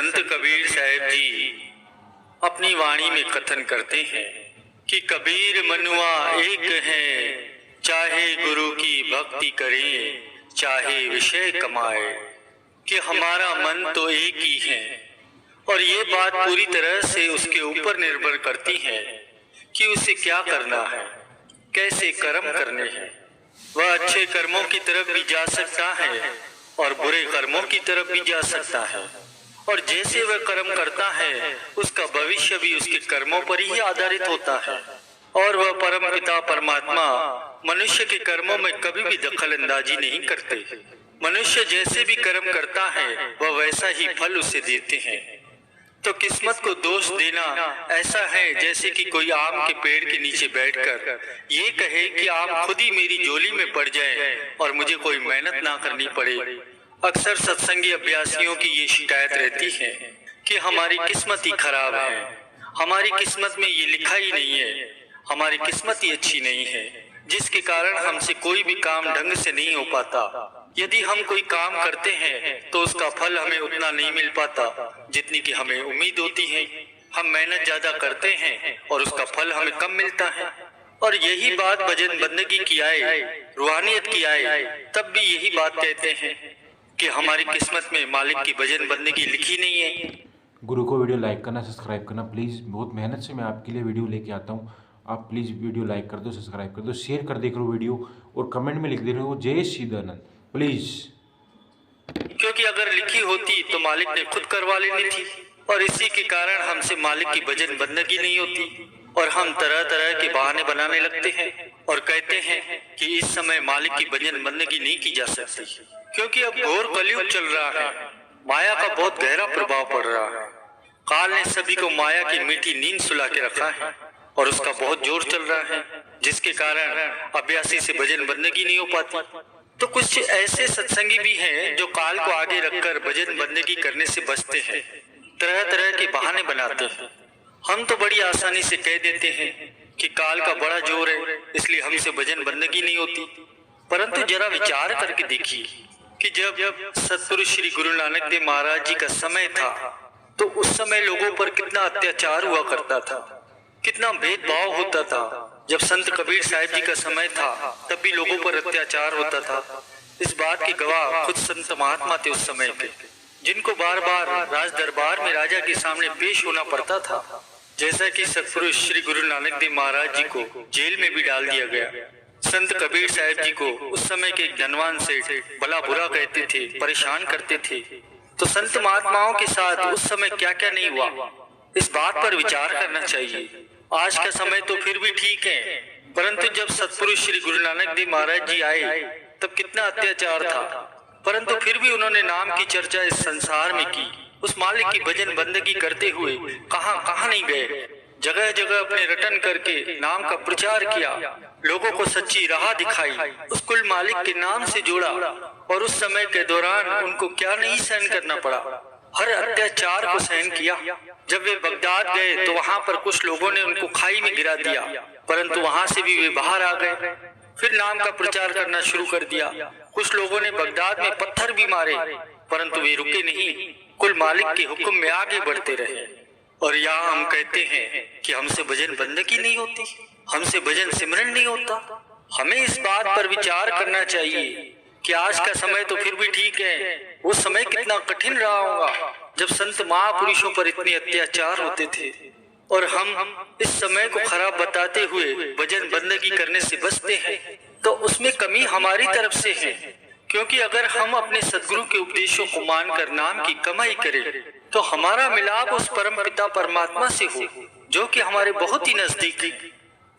संत कबीर साहब जी अपनी वाणी में कथन करते हैं कि कबीर मनुआ एक है, चाहे गुरु की भक्ति करें चाहे विषय कमाए, कि हमारा मन तो एक ही है। और ये बात पूरी तरह से उसके ऊपर निर्भर करती है कि उसे क्या करना है, कैसे कर्म करने हैं। वह अच्छे कर्मों की तरफ भी जा सकता है और बुरे कर्मों की तरफ भी जा सकता है, और जैसे वह कर्म करता है उसका भविष्य भी उसके कर्मों पर ही आधारित होता है। और वह परमपिता परमात्मा मनुष्य के कर्मों में कभी भी दखल अंदाजी नहीं करते। मनुष्य जैसे भी कर्म करता है वह वैसा ही फल उसे देते हैं। तो किस्मत को दोष देना ऐसा है जैसे कि कोई आम के पेड़ के नीचे बैठकर ये कहे कि आम खुद ही मेरी झोली में पड़ जाए और मुझे कोई मेहनत ना करनी पड़े। अक्सर सत्संगी अभ्यासियों की ये शिकायत रहती है कि हमारी किस्मत ही खराब है, हमारी किस्मत में ये लिखा ही नहीं है, हमारी किस्मत ही अच्छी नहीं है, जिसके कारण हमसे कोई भी काम ढंग से नहीं हो पाता। यदि हम कोई काम करते हैं तो उसका फल हमें उतना नहीं मिल पाता जितनी कि हमें उम्मीद होती है। हम मेहनत ज्यादा करते हैं और उसका फल हमें कम मिलता है। और यही बात भजन बंदगी की आए, रूहानियत की आए, तब भी यही बात कहते हैं कि हमारी किस्मत में मालिक की भजन बंदगी लिखी नहीं है। गुरु को वीडियो लाइक करना, सब्सक्राइब करना प्लीज़। बहुत मेहनत से मैं आपके लिए वीडियो लेके आता हूँ। आप प्लीज़ वीडियो लाइक कर दो, सब्सक्राइब कर दो, शेयर कर दे करो वीडियो, और कमेंट में लिख दे रहे हो जय सच्चिदानंद प्लीज़। क्योंकि अगर लिखी होती तो मालिक ने खुद करवा लेनी थी, और इसी के कारण हमसे मालिक की भजन बंदगी नहीं होती। और हम तरह तरह के बहाने बनाने लगते हैं और कहते हैं कि इस समय मालिक की भजन बंदगी नहीं की जा सकती, क्योंकि अब घोर कलयुग चल रहा है, माया का बहुत गहरा प्रभाव पड़ रहा है। काल ने सभी को माया की मीठी नींद सुला के रखा है और उसका बहुत जोर चल रहा है, जिसके कारण अभ्यासी से भजन बंदगी नहीं हो पाती। तो कुछ ऐसे सत्संगी भी हैं जो काल को आगे रखकर भजन बंदगी करने से बचते हैं, तरह तरह के बहाने बनाते हैं। हम तो बड़ी आसानी से कह देते हैं कि काल का बड़ा जोर है इसलिए हमसे भजन बंदगी नहीं होती। परंतु जरा विचार करके देखिए कि जब सतपुरुष श्री गुरु नानक देव महाराज जी का समय था तो उस समय लोगों पर कितना अत्याचार हुआ करता था, कितना भेदभाव होता था। जब संत कबीर साहब जी का समय था तब भी लोगों पर अत्याचार होता था। इस बात के गवाह खुद संत महात्मा थे उस समय के, जिनको बार बार राज दरबार में राजा के सामने पेश होना पड़ता था। जैसा कि सतपुरुष श्री गुरु नानक देव महाराज जी को जेल में भी डाल दिया गया। संत कबीर साहब जी को उस समय के धनवान सेठ भला बुरा कहते थे, परेशान करते थे। तो संत महात्माओं के साथ उस समय क्या क्या नहीं हुआ, इस बात पर विचार करना चाहिए। आज का समय तो फिर भी ठीक है, परंतु जब सतपुरुष श्री गुरु नानक देव महाराज जी आए तब कितना अत्याचार था, परंतु फिर भी उन्होंने नाम की चर्चा इस संसार में की। उस मालिक की भजन बंदगी करते हुए कहां कहां नहीं गए, जगह जगह अपने रटन करके नाम का प्रचार किया, लोगों को सच्ची राह दिखाई, उस कुल मालिक के नाम से जोड़ा। और उस समय के दौरान उनको क्या नहीं सहन करना पड़ा, हर अत्याचार को सहन किया। जब वे बगदाद गए तो वहां पर कुछ लोगों ने उनको खाई में गिरा दिया, परंतु वहां से भी वे बाहर आ गए, फिर नाम का प्रचार करना शुरू कर दिया। कुछ लोगों ने बगदाद में पत्थर भी मारे, परंतु वे रुके नहीं, कुल मालिक के हुक्म में आगे बढ़ते रहे। और यहाँ हम कहते हैं कि हमसे भजन बंदगी नहीं होती, हमसे भजन सिमरन नहीं होता। हमें इस बात पर विचार करना चाहिए कि आज का समय तो फिर भी ठीक है, वो समय कितना कठिन रहा होगा जब संत महापुरुषों पर इतने अत्याचार होते थे। और हम इस समय को खराब बताते हुए भजन बंदगी करने से बचते हैं, तो उसमें कमी हमारी तरफ से है। क्योंकि अगर हम अपने सदगुरु के उपदेशों को मानकर नाम की कमाई करें तो हमारा मिलाप उस परम पिता परमात्मा से हो जो कि हमारे बहुत ही नजदीक है।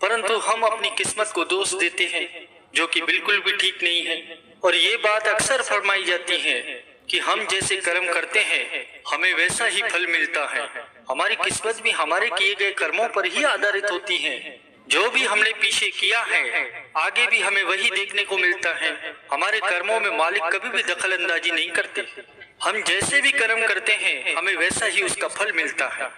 परंतु हम अपनी किस्मत को दोष देते हैं जो कि बिल्कुल भी ठीक नहीं है। और ये बात अक्सर फरमाई जाती है कि हम जैसे कर्म करते हैं हमें वैसा ही फल मिलता है। हमारी किस्मत भी हमारे किए गए कर्मों पर ही आधारित होती है। जो भी हमने पीछे किया है आगे भी हमें वही देखने को मिलता है। हमारे कर्मों में मालिक कभी भी दखल अंदाजी नहीं करते। हम जैसे भी कर्म करते हैं हमें वैसा ही उसका फल मिलता है।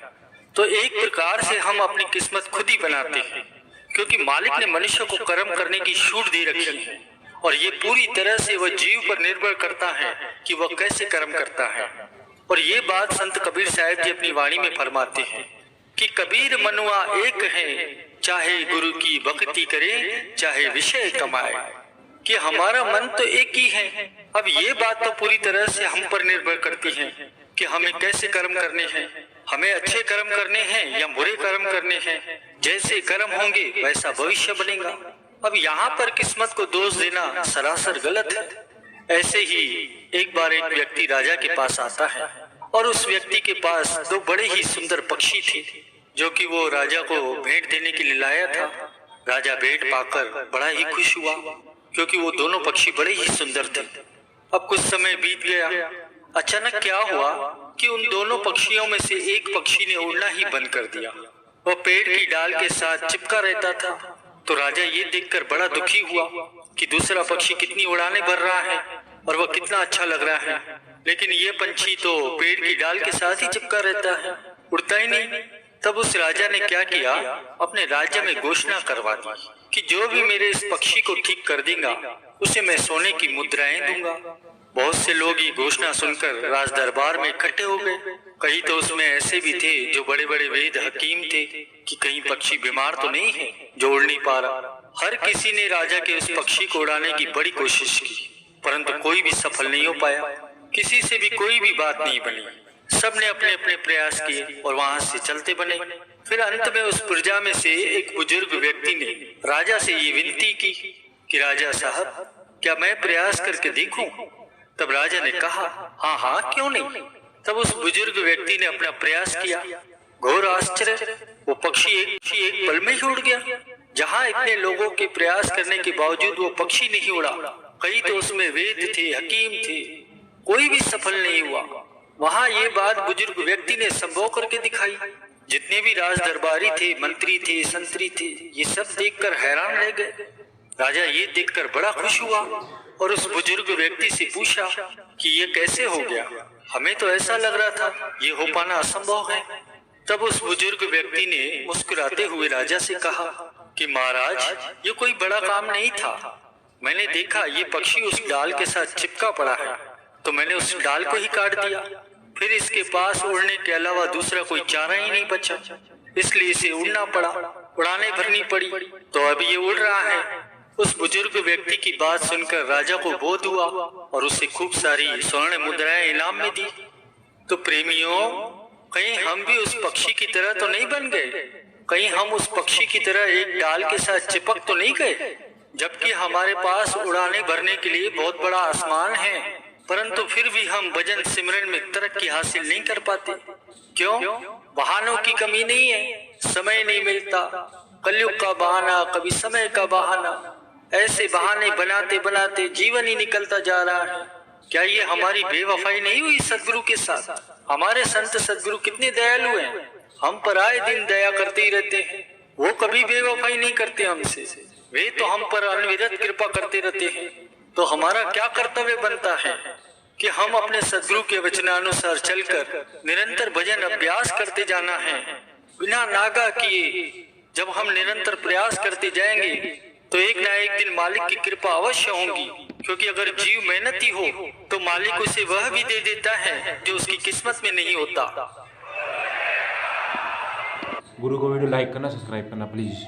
तो एक प्रकार से हम अपनी किस्मत खुद ही बनाते हैं, क्योंकि मालिक ने मनुष्य को कर्म करने की छूट दे रखी है और ये पूरी तरह से वह जीव पर निर्भर करता है कि वह कैसे कर्म करता है। और ये बात संत कबीर साहब जी अपनी वाणी में फरमाते हैं कि कबीर मनुआ एक है, चाहे गुरु की भक्ति करे चाहे विषय कमाए, कि हमारा मन तो एक ही है। अब ये बात तो पूरी तरह से हम पर निर्भर करती है कि हमें कैसे कर्म करने हैं, हमें अच्छे कर्म करने हैं या बुरे कर्म करने हैं। जैसे कर्म होंगे वैसा भविष्य बनेगा। अब यहाँ पर किस्मत को दोष देना सरासर गलत है। ऐसे ही एक बार एक व्यक्ति राजा के पास आता है और उस व्यक्ति के पास दो बड़े ही सुंदर पक्षी थे जो कि वो राजा को भेंट देने के लिए लाया था। राजा भेंट पाकर बड़ा ही खुश हुआ क्योंकि वो दोनों पक्षी बड़े ही सुंदर थे। अब कुछ समय बीत गया। अचानक क्या हुआ कि उन दोनों पक्षियों में से एक पक्षी ने उड़ना ही बंद कर दिया। वो पेड़ की डाल के साथ चिपका रहता था। तो राजा ये देखकर बड़ा दुखी हुआ कि दूसरा पक्षी कितनी उड़ाने भर रहा है और वह कितना अच्छा लग रहा है, लेकिन ये पंछी तो पेड़ की डाल के साथ ही चिपका रहता है, उड़ता ही नहीं। तब उस राजा ने क्या किया, अपने राज्य में घोषणा करवा दी कि जो भी मेरे इस पक्षी को ठीक कर देगा उसे मैं सोने की मुद्राएं दूंगा। बहुत से लोग ये घोषणा सुनकर राज दरबार में इकट्ठे हो गए। कई तो उसमें ऐसे भी थे जो बड़े बड़े वेद हकीम थे कि कहीं पक्षी बीमार तो नहीं है जो उड़ नहीं पा रहा। हर किसी ने राजा के उस पक्षी को उड़ाने की बड़ी कोशिश की, परंतु कोई भी सफल नहीं हो पाया। किसी से भी कोई भी बात नहीं बनी। सबने अपने अपने प्रयास किए और वहां से चलते बने। फिर अंत में उस प्रजा में से एक बुजुर्ग व्यक्ति ने राजा से ये विनती की कि राजा साहब, क्या मैं प्रयास करके देखूं? तब राजा ने कहा, हाँ हाँ, क्यों नहीं। तब उस बुजुर्ग व्यक्ति ने अपना प्रयास किया। घोर आश्चर्य, वो पक्षी एक पल में ही उड़ गया। जहाँ इतने लोगों के प्रयास करने के बावजूद वो पक्षी नहीं उड़ा। कई तो उसमें वेद थे, हकीम थे, कोई भी सफल नहीं हुआ। वहाँ ये बात बुजुर्ग व्यक्ति ने संभव करके दिखाई। जितने भी राज दरबारी थे, मंत्री थे, संतरी थे, ये सब देखकर हैरान रह गए। राजा ये देखकर बड़ा खुश हुआ और उस बुजुर्ग व्यक्ति से पूछा कि ये कैसे हो गया, हमें तो ऐसा लग रहा था ये हो पाना असंभव है। तब उस बुजुर्ग व्यक्ति ने मुस्कुराते हुए राजा से कहा कि महाराज, ये कोई बड़ा काम नहीं था। मैंने देखा ये पक्षी उस डाल के साथ चिपका पड़ा है तो मैंने उस डाल को ही काट दिया। फिर इसके पास उड़ने के अलावा दूसरा कोई चारा ही नहीं बचा, इसलिए इसे उड़ना पड़ा, उड़ाने भरनी पड़ी, तो अभी ये उड़ रहा है। उस बुजुर्ग व्यक्ति की बात सुनकर राजा को बोध हुआ और उसे खूब सारी स्वर्ण मुद्राएं इनाम में दी। तो प्रेमियों, कहीं हम भी उस पक्षी की तरह तो नहीं बन गए? कहीं हम उस पक्षी की तरह एक डाल के साथ चिपक तो नहीं गए? जबकि हमारे पास उड़ाने भरने के लिए बहुत बड़ा आसमान है, परंतु फिर भी हम भजन सिमरन में तरक्की हासिल नहीं कर पाते। क्यों? बहानों की कमी नहीं है, समय नहीं मिलता। कलयुग का बहाना, कभी समय का बहाना, ऐसे बहाने बनाते बनाते जीवन ही निकलता जा रहा है। क्या ये हमारी बेवफाई नहीं हुई सदगुरु के साथ? हमारे संत सदगुरु कितने दयालु हैं, हम पर आए दिन दया करते ही रहते हैं। वो कभी बेवफाई नहीं करते हमसे, वे तो हम पर अनविरत कृपा करते रहते हैं। तो हमारा क्या कर्तव्य बनता है कि हम अपने सदगुरु के वचनानुसार चलकर निरंतर भजन अभ्यास करते जाना है बिना नागा किए। जब हम निरंतर प्रयास करते जाएंगे तो एक ना एक दिन मालिक की कृपा अवश्य होगी, क्योंकि अगर जीव मेहनती हो तो मालिक उसे वह भी दे देता है जो उसकी किस्मत में नहीं होता। गुरु को वीडियो लाइक करना, सब्सक्राइब करना प्लीज।